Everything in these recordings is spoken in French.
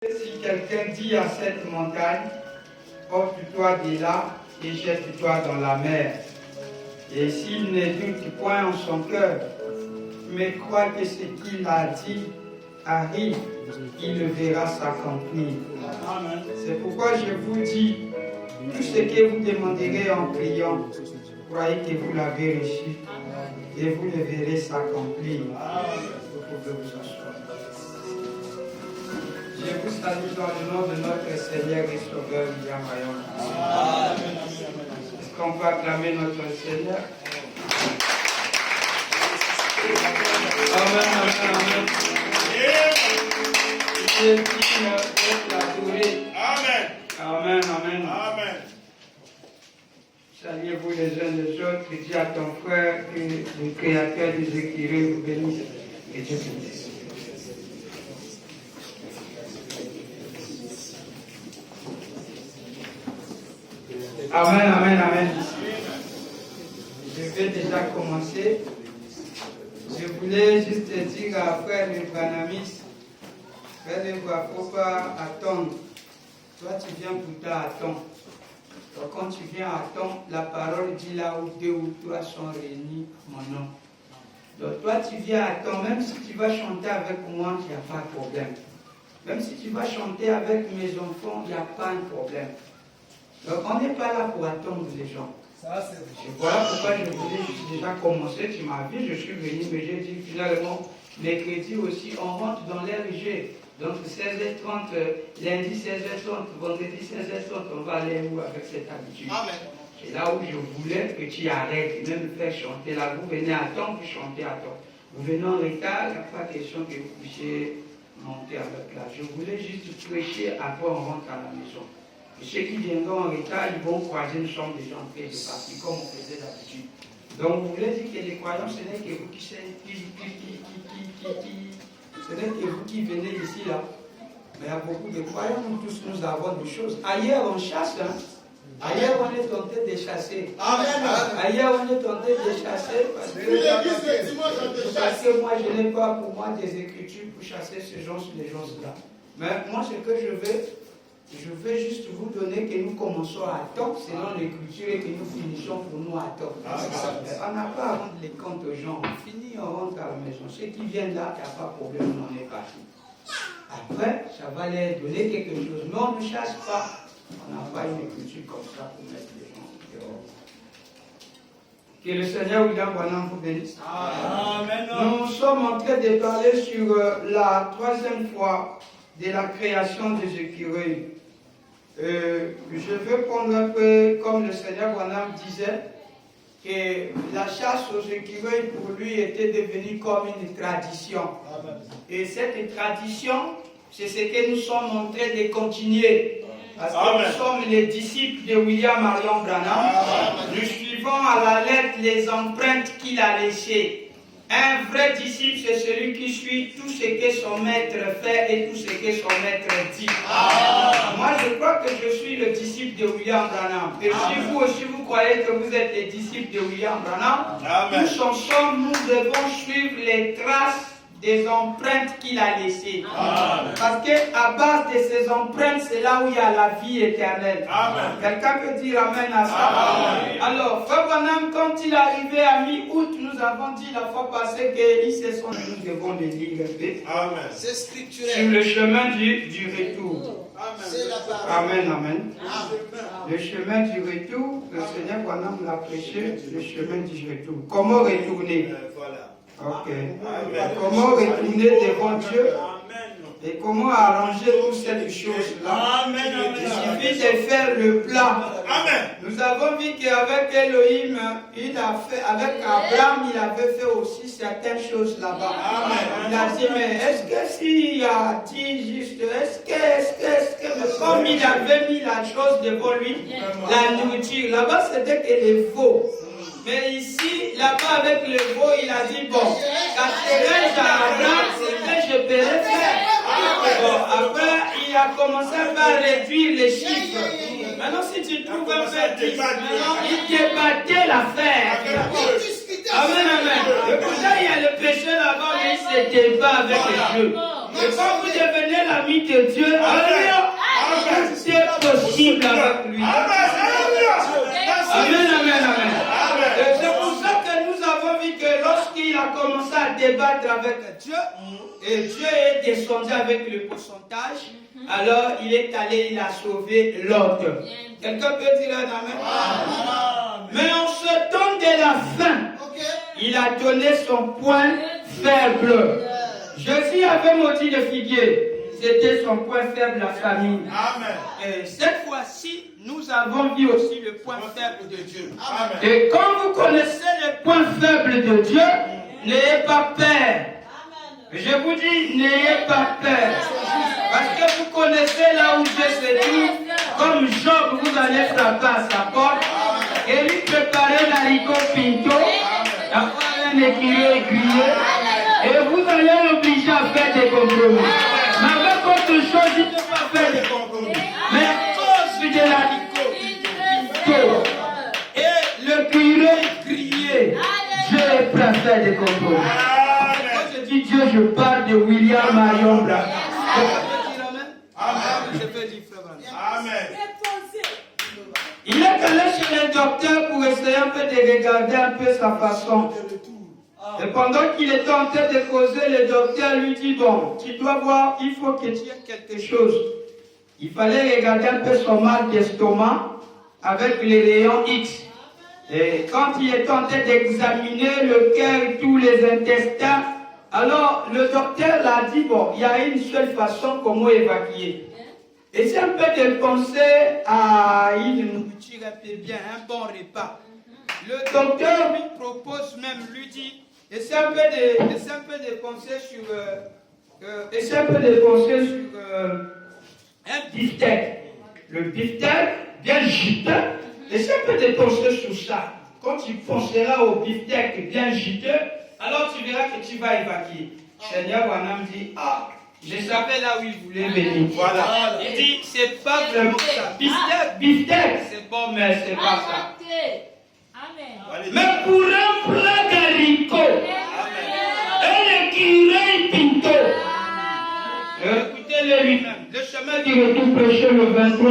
Si quelqu'un dit à cette montagne, ôte-toi de là et jette-toi dans la mer, et s'il ne doute point en son cœur, mais croit que ce qu'il a dit arrive, il le verra s'accomplir. C'est pourquoi je vous dis, tout ce que vous demanderez en priant, croyez que vous l'avez reçu, et vous le verrez s'accomplir. Vous pouvez vous asseoir. Je vous salue dans le nom de notre Seigneur et Sauveur William Rayon. Est-ce qu'on peut acclamer notre Seigneur? Amen, amen, amen. Il est digne d'être adoré. Amen. Amen, amen. Amen. Saluez-vous les uns les autres. Dis à ton frère que le Créateur des écureuils vous bénisse. Et Dieu bénisse. Amen, amen, amen. Je vais déjà commencer. Je voulais juste dire à frère le Banamis, frère le il ne faut pas attendre. Toi, tu viens pour ta attendre. Donc, quand tu viens à temps, la parole dit là où deux ou trois sont réunis, mon nom. Donc, toi, tu viens à temps, même si tu vas chanter avec moi, il n'y a pas de problème. Même si tu vas chanter avec mes enfants, il n'y a pas de problème. Donc, on n'est pas là pour attendre les gens. Et voilà pourquoi je voulais juste déjà commencer. Tu m'as vu, je suis venu, mais j'ai dit finalement, mercredi aussi, on rentre dans l'RG. Donc 16h30, lundi 16h30, vendredi 16h30, on va aller où avec cette habitude? C'est là où je voulais que tu arrêtes, même me faire chanter. Là, vous venez à temps, vous chantez à temps. Vous venez en retard, il n'y a pas question que vous puissiez monter avec là. Je voulais juste prêcher, après on rentre à la maison. Et ceux qui viendront en retard, ils vont croiser une chambre des gens qui est partie, comme on faisait d'habitude. Donc vous voulez dire que les croyants, ce n'est que vous ce n'est que vous qui venez ici là. Mais il y a beaucoup de croyants, nous tous nous avons des choses. Ailleurs on chasse, hein. Ailleurs on est tenté de chasser. Ailleurs on est tenté de chasser parce que moi je n'ai pas pour moi des écritures pour chasser ces gens-là. Mais moi ce que je veux juste vous donner que nous commençons à temps selon l'écriture et que nous finissons pour nous à temps. On n'a pas à rendre les comptes aux gens. On finit, on rentre à la maison. Ceux qui viennent là, il n'y a pas de problème, on est parti. Après, ça va leur donner quelque chose. Mais on ne chasse pas. On n'a pas une écriture comme ça pour mettre les gens dehors. Que le Seigneur William Branham vous bénisse. Amen. Nous sommes en train de parler sur la troisième fois de la création des écureuils. Je veux prendre un peu comme le Seigneur Branham disait que la chasse aux écureuils pour lui était devenue comme une tradition. Amen. Et cette tradition, c'est ce que nous sommes en train de continuer. Parce que nous sommes les disciples de William Marion Branham. Nous suivons à la lettre les empreintes qu'il a laissées. Un vrai disciple, c'est celui qui suit tout ce que son maître fait et tout ce que son maître dit. Moi, je crois que je suis le disciple de William Branham. Et si vous aussi, vous croyez que vous êtes les disciples de William Branham, tous ensemble, nous devons suivre les traces des empreintes qu'il a laissées. Parce qu'à base de ces empreintes, c'est là où il y a la vie éternelle. Quelqu'un peut dire Amen à ça? Alors, Frère Branham, quand il est arrivé à mi-août, nous avons dit la fois passée qu'il se sont... Nous devons le lire un peu. C'est scripturel. Sur le chemin du retour. Amen, amen. Le chemin du retour, le Seigneur Branham l'a prêché, le chemin du retour. Comment retourner? Ok. Comment retourner devant Dieu et comment arranger toutes ces choses-là? Il suffit de faire le plan. Nous avons vu qu'avec Elohim, il a fait, avec Abraham, il avait fait aussi certaines choses là-bas. Il a dit, mais est-ce que s'il a dit juste, est-ce que, comme il avait mis la chose devant lui, la nourriture, là-bas c'était que les veaux. Mais ici, là-bas avec le veau, il a dit, bon, quand serai-je à Abraham, c'est que je peux faire. Bon, après, il a commencé par réduire les chiffres. Maintenant, si tu trouves un peu 10, maintenant, il débattait l'affaire. Amen, amen. Et pourtant, il y a le péché là-bas, mais il se débat avec les Dieu. Et quand vous devenez l'ami de Dieu, c'est possible avec lui. Amen, amen, amen. C'est pour ça que nous avons vu que lorsqu'il a commencé à débattre avec Dieu, et Dieu est descendu avec le pourcentage, alors il est allé, il a sauvé l'autre. Quelqu'un peut dire un amen? Mais en ce temps de la fin, il a donné son point faible. Jésus avait maudit le figuier. C'était son point faible, la famille. Amen. Et cette fois-ci, nous avons vu aussi le point faible de Dieu. Amen. Et quand vous connaissez le point faible de Dieu, n'ayez pas peur. Je vous dis, n'ayez pas peur. Parce que vous connaissez là où Dieu se trouve. Comme Job, vous allez frapper à sa porte et lui préparer l'haricot pinto, avoir un écuyer grillé, et vous allez l'obliger à faire des compromis. Mais avec autre chose, il ne peut pas faire des compromis. Mais à cause de l'haricot pinto et le curé grillé, Dieu est prêt à faire des compromis. Quand je dis Dieu, je parle de William Marion Branham. Amen. Je peux dire frère Branham. Amen. Il est allé chez le docteur pour essayer un peu de regarder un peu sa façon. Et pendant qu'il était en train de causer, le docteur lui dit, bon, tu dois voir, il faut que tu aies quelque chose. Il fallait regarder un peu son mal d'estomac avec les rayons X. Et quand il était en train d'examiner le cœur, tous les intestins, alors le docteur l'a dit, bon, il y a une seule façon comment évacuer. Et c'est un peu de penser à une nourriture un peu bien, un bon repas. Le docteur lui propose même, lui dit, essaie un peu de penser sur, un beefsteak. Le beefsteak, bien juteux, essaie un peu de penser sur ça. Quand tu penseras au beefsteak bien juteux, alors tu verras que tu vas évacuer. Seigneur Branham dit, ah, je savais là où il voulait venir. Voilà. Il dit, c'est pas vraiment ça. Beefsteak, c'est bon, mais c'est pas ça. Mais pour un plat d'haricots, et le curé pinto, écoutez-le lui-même. Le chemin du retour prêché le 23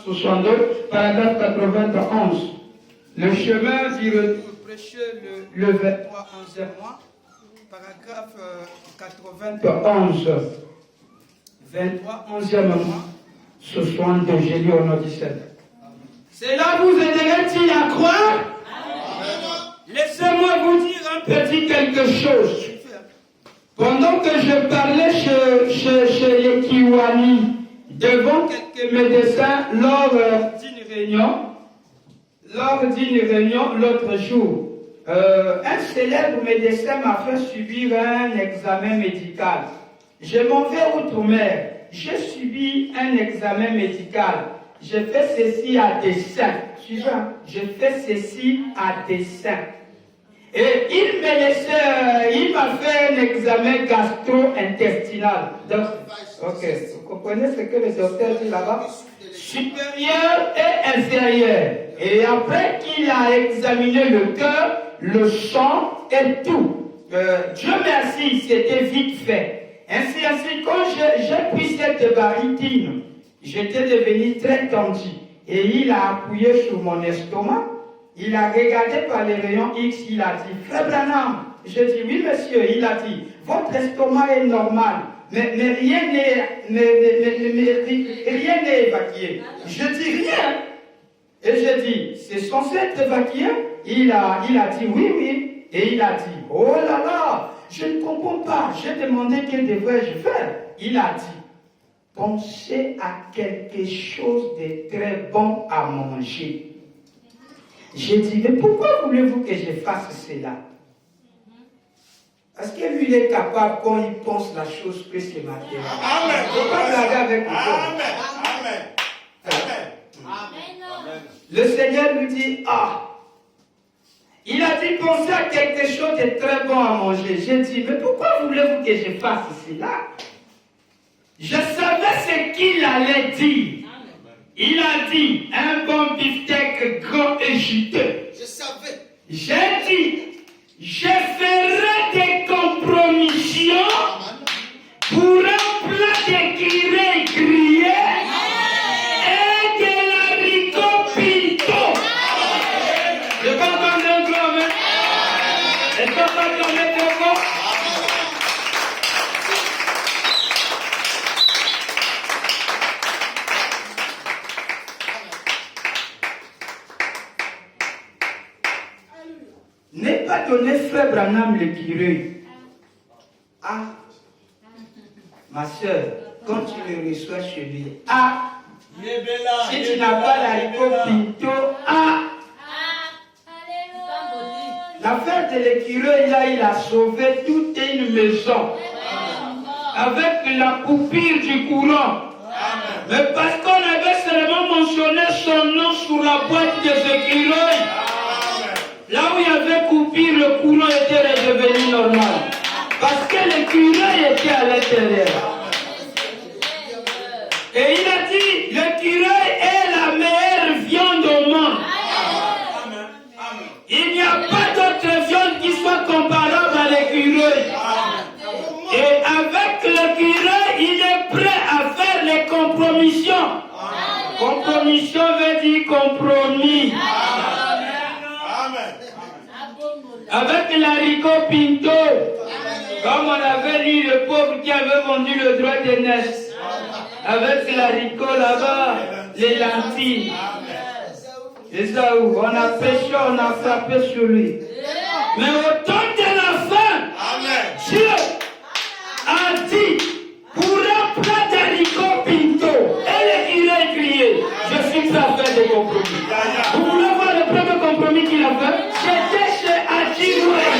1162, paragraphe 91. Le chemin du retour prêché le 23 11 mois, paragraphe 91. 23 11e mois, 62, j'ai lu au nom du Seigneur. Cela vous aiderait-il à croire? Laissez-moi vous dire un petit quelque chose. Pendant que je parlais chez les Kiwani, devant quelques médecins, lors d'une réunion l'autre jour, un célèbre médecin m'a fait subir un examen médical. Je m'en vais outre-mer. J'ai subi un examen médical. Je fais ceci à dessein. Suivant, je fais ceci à dessein. Et il m'a fait un examen gastro-intestinal. Donc, ok, vous comprenez ce que le docteur dit là-bas? Supérieur et inférieur. Et après qu'il a examiné le cœur, le sang et tout. Dieu merci, c'était vite fait. Ainsi, quand j'ai pris cette baritine, j'étais devenu très tendu. Et il a appuyé sur mon estomac. Il a regardé par les rayons X, il a dit, Frère Branham, je dis, oui monsieur, il a dit, votre estomac est normal, mais rien n'est évacué. Je dis rien. Et je dis, c'est censé être évacué? Il a dit, oui. Et il a dit, oh là là, je ne comprends pas. J'ai demandé que devrais-je faire? Il a dit, pensez à quelque chose de très bon à manger. J'ai dit, mais pourquoi voulez-vous que je fasse cela? Parce que lui, il est capable, quand il pense la chose, que c'est matériel. Amen. Il ne faut pas blaguer avec vous. Amen. Le Seigneur lui dit, il a dit, pensez à quelque chose de très bon à manger. J'ai dit, mais pourquoi voulez-vous que je fasse cela? Je savais ce qu'il allait dire. Il a dit, un bon beefsteak grand et juteux. Je savais. J'ai dit, je ferai des compromissions pour donné Frère Branham l'écureuil. Ah, ma soeur, quand tu le reçois chez lui, ah, si tu n'as pas l'haricot pinto, ah, l'affaire de l'écureuil, là, il a sauvé toute une maison avec la coupure du courant. Mais parce qu'on avait seulement mentionné son nom sur la boîte des écureuils, là où il y avait coupure, le courant était redevenu normal. Parce que l'écureuil était à l'intérieur. Et il a dit, l'écureuil est la meilleure viande au monde. Il n'y a pas d'autre viande qui soit comparable à l'écureuil. Et avec l'écureuil, il est prêt à faire les compromissions. Compromission veut dire compromis. Avec l'haricot pinto, comme on avait lu le pauvre qui avait vendu le droit d'aînesse. Avec l'haricot là-bas, les lentilles. Et ça où on a péché, on a frappé sur lui. Mais au temps de la fin, Dieu a dit, pour un plat d'haricot pinto, et l'écureuil criait, je suis prêt à faire des compromis. Vous voulez voir le premier compromis qu'il a fait? C'était chez Adjirouet.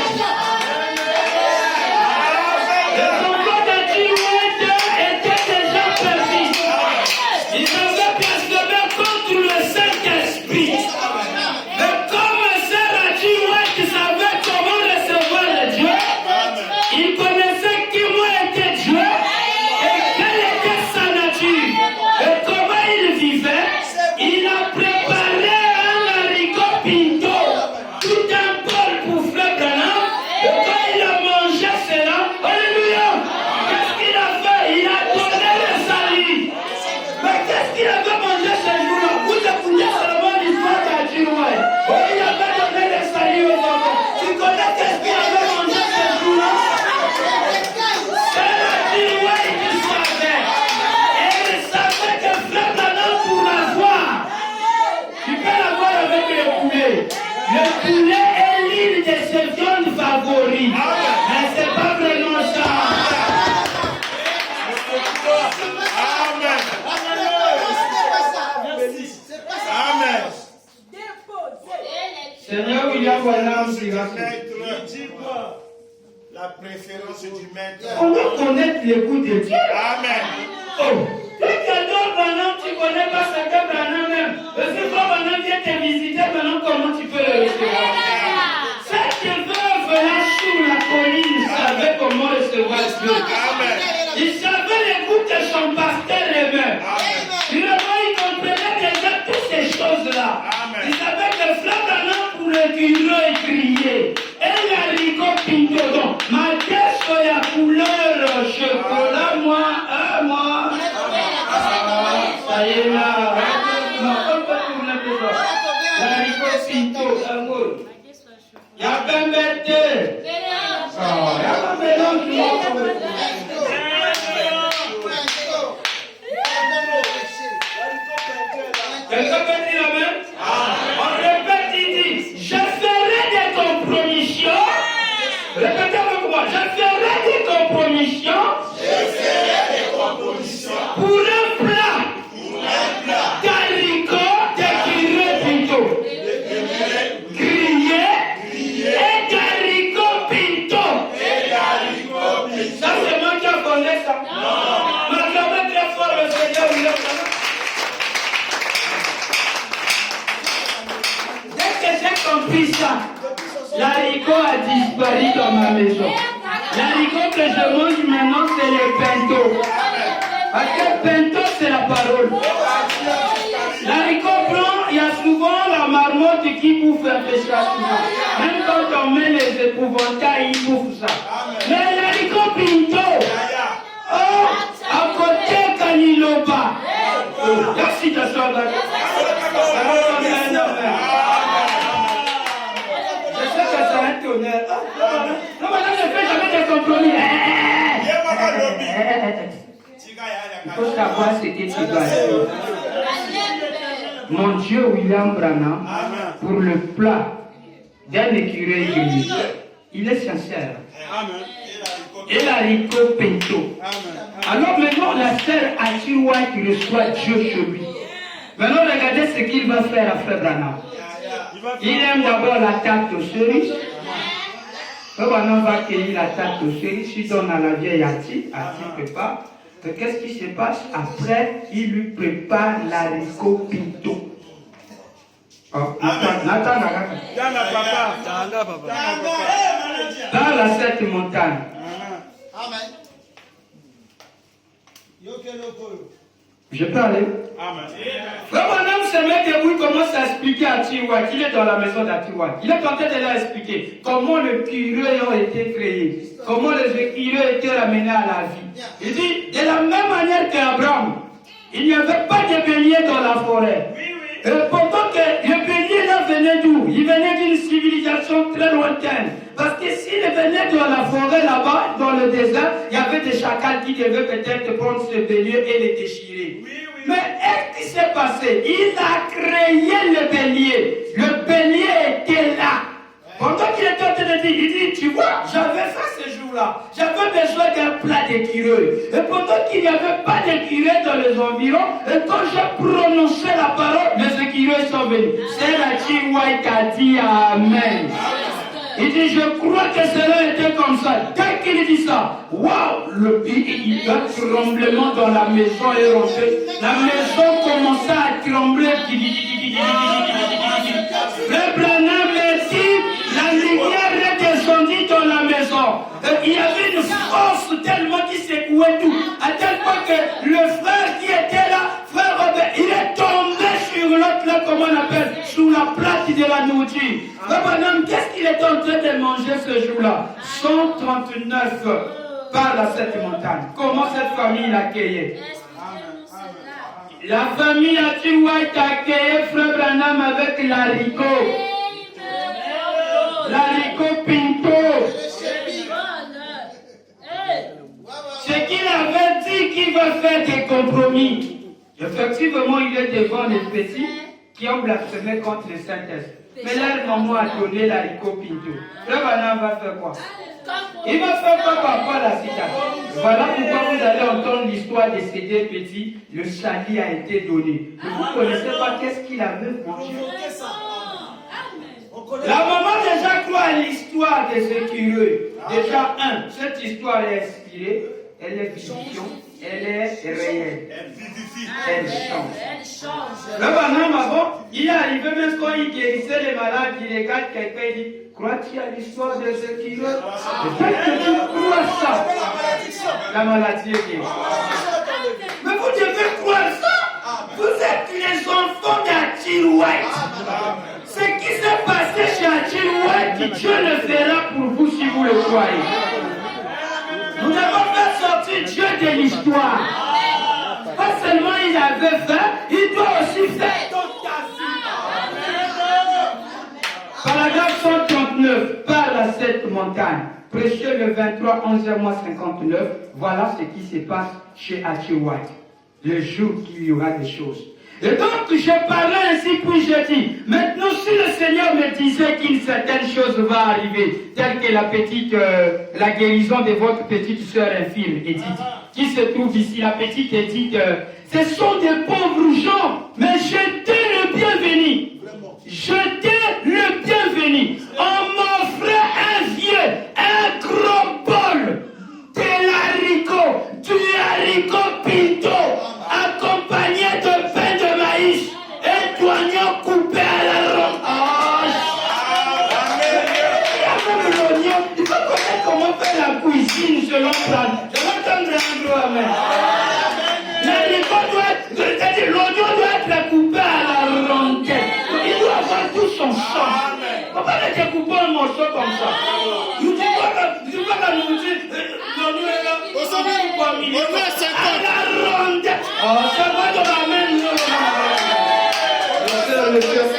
Le combat d'Adjirouet était déjà perdu. Ils avaient blasphémé contre le Saint-Esprit. Mais comme Sœur Adjirouet savait comment recevoir le Dieu, il connaissait qui moi était Dieu et quelle était sa nature et comment il vivait. Il a préparé un haricot pinto, tout un bol pour Frère Branham. Et quand il a mangé cela, alléluia, qu'est-ce qu'il a fait? Il a donné le salut. Mais qu'est-ce qu'il avait mangé ce jour-là? Vous écoutez seulement l'histoire d'Adjirouet. Oh, il avait donné le salut aux enfants. Tu connais qu'est-ce qu'il avait mangé ce jour-là? C'est l'Adjirouet qui savait. Et il savait que Frère Branham pour l'avoir. Tu peux l'avoir avec le poulet. Le poulet est l'une de ses viandes favorites. Mais c'est pas vraiment ça. Amen. Amen. Seigneur William Branham dira La préférence du maître. on doit connaître les goûts de Dieu. Amen. Oh, dès que d'autres Branham, tu ne connais pas ce que Branham même. Parce que quand Branham vient te visiter, maintenant comment tu peux le recevoir? Cette veuve là sur la colline savait comment recevoir Dieu. Amen. Il savait les goûts que son pasteur aimait. Il comprenait déjà toutes ces choses-là. Il savait que Frère Branham pour le curé criait. Et l'haricot pinto, donc, ma tête sur la couleur chocolat, moi. Ça y est là. Non, on peut tourner plus fort. L'haricot pinto, d'amour. Il y a pas bête. Il y a pas mélange. Quelqu'un peut dire amen? On répète, il dit, je ferai des compromissions. Répétez avec moi, je ferai des compromissions. Pour un plat. D'haricot, d'écureuil pinto. Grillé. Et d'haricot pinto. Ça c'est moi qui connais ça. M'acclamez très fort le Seigneur. J'ai compris ça. L'haricot a disparu dans ma maison. L'haricot que je mange maintenant, c'est le pinto. Parce que pinto, c'est la parole. L'haricot blanc, il y a souvent la marmotte qui bouffe un peu ça. Même quand on met les épouvantails, ils bouffent ça. Mais l'haricot pinto, oh, à côté Kaniloba. Merci de ça. Non, madame ne fait jamais de compromis. Il faut savoir ce que tu dois dire. Mon Dieu, William Branham, pour le plat d'un écureuil gris. Il est sincère. Amen. Et l'haricot pinto. Amen. Alors maintenant, la sœur Achirwa qui reçoit Dieu chez lui. Maintenant, regardez ce qu'il va faire à Frère Branham. Il aime d'abord la tarte aux cerises. Frère Branham va cueillir la tarte aux cerises. Il donne à la vieille Ati. Ati prépare. Qu'est-ce qui se passe? Après, il lui prépare l'haricot pinto. Dans la cette montagne. Amen. Je peux aller? Amen. Frère Branham se met debout, il commence à expliquer à Tiwak. Il est dans la maison d'Atiwak. Il est en train de leur expliquer comment les écureuils ont été créés, comment les écureuils ont été ramenés à la vie. Il dit, de la même manière qu'Abraham, il n'y avait pas de bélier dans la forêt. Pourtant que le bélier là venait d'où? Il venait d'une civilisation très lointaine. Parce que s'il venait dans la forêt là-bas, dans le désert, il y avait des chacals qui devaient peut-être prendre ce bélier et le déchirer. Mais qu'est-ce qui s'est passé? Il a créé le bélier. Le bélier était là. Pendant qu'il était en train de dire, il dit, tu vois, j'avais fait ce jour-là. J'avais besoin d'un plat d'écureuil. Et pendant qu'il n'y avait pas d'écureuil dans les environs, et quand j'ai prononcé la parole, les écureuils sont venus. C'est la Chihuahua qui a dit Amen. Il dit, je crois que cela était comme ça. Dès qu'il dit ça, waouh, il y a un tremblement dans la maison est rentré. La maison commençait à trembler. Le Branham me dit, la lumière est descendue dans la maison. Il y avait une force tellement qui secouait tout. À tel point que le frère qui était là, frère Robert, il est tombé sur l'autre, là, comment on appelle, sous la plate de la nourriture. Frère Branham, qu'est-ce qu'il est en train de manger ce jour-là? 139 par la cette montagne. Comment cette famille l'a accueilli? La famille a accueilli Frère Branham avec l'haricot. L'haricot pinto. C'est qu'il avait dit qu'il va faire des compromis. Effectivement, il est devant les petits qui ont blasphémé contre le Saint-Esprit. Mais leur maman a donné l'haricot pinto. Frère Branham va faire quoi? Il va faire quoi par rapport à la citation? Voilà pourquoi vous allez entendre l'histoire de ces deux petits. Le salut a été donné. Mais vous ne connaissez pas qu'est-ce qu'il avait mangé. La maman déjà croit à l'histoire des écureuils. Déjà, cette histoire est inspirée, elle est fiction, elle est réelle. Elle change. Le Branham avant, il est arrivé même quand il guérissait les malades, il regarde quelqu'un et dit, crois-tu à l'histoire des écureuils? Peut-être que tu crois ça. La maladie est guérie. Mais vous devez croire ça. Vous êtes les enfants d'Achirway. Ce qui s'est passé chez Achirway, Dieu le fera pour vous si vous le croyez. Nous devons faire sortir Dieu de l'histoire. Pas seulement il avait fait, il doit aussi faire toute ta vie. Paragraphe 139, par la cette montagne. Précieux le 23, 11 mois 59. Voilà ce qui se passe chez Achirway. Le jour qu'il y aura des choses. Et donc je parlais ainsi puis je dis, maintenant si le Seigneur me disait qu'une certaine chose va arriver, telle que la guérison de votre petite sœur infirme, Edith, qui se trouve ici, la petite Edith, ce sont des pauvres gens, mais jetez le bienvenu. Jetez le bienvenu. On m'offrait un vieux, un gros bol de l'haricot, du haricot pinto, accompagné de pain de maïs et d'oignons coupés à la ronde. Il y a même l'oignon. Il faut connaître comment faire la cuisine selon plan. Je vais t'entendre un gros amen. L'haricot doit être, l'oignon doit être coupé à la rondelle. Il doit avoir tout son sens. On va pas le découper en morceaux comme ça. Nous dis pas la nourriture. L'oignon est là. À la rondelle. Oh, c'est vrai qu'on amène. Le soeur de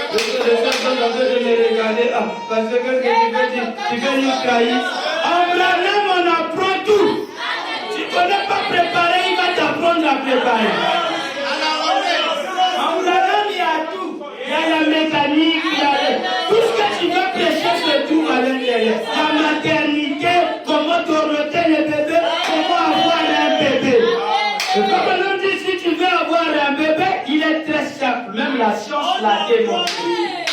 me regarder. Parce que tu veux nous trahir. En Branham, on apprend tout. Tu ne connais pas préparer, il va t'apprendre à préparer. En Branham, il y a tout. Il y a la mécanique, il y a tout ce que tu veux prêcher. exemple, même la science l'a démontré.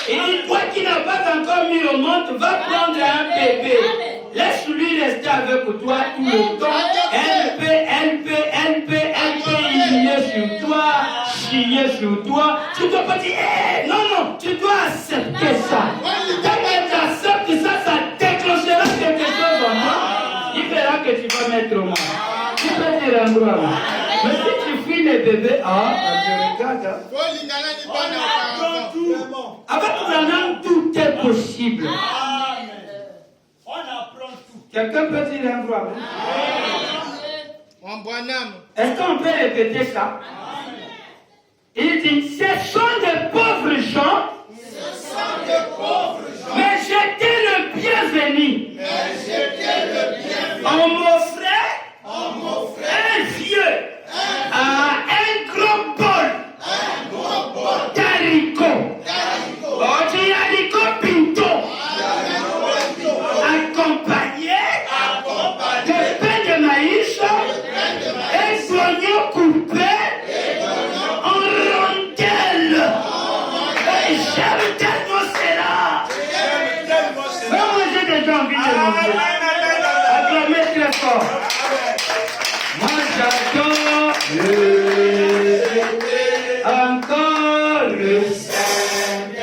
Il dit, toi qui n'as pas encore mis au monde, va prendre un bébé. Laisse-lui rester avec toi tout le temps. Elle peut uriner sur toi, chier sur toi. Tu ne dois pas dire, non, tu dois accepter ça. Quand tu acceptes ça, ça déclenchera quelque chose en toi. Il verra que tu vas mettre au monde. Tu peux dire un droit. Mais si tu fuis les bébés, je regarde. Avec Branham, tout est possible. On apprend tout. Quelqu'un peut dire un droit. Est-ce qu'on peut répéter ça? Il dit, ce sont des pauvres gens. Mais j'étais le bienvenu. On m'offrait un vieux, un gros bol d'haricots. On dit haricot pinto. Accompagné de pain de maïs et d'oignons coupés en rondelles. Et j'aime tellement cela. Moi, j'ai déjà envie de manger. Acclamez très fort. Moi, j'adore encore le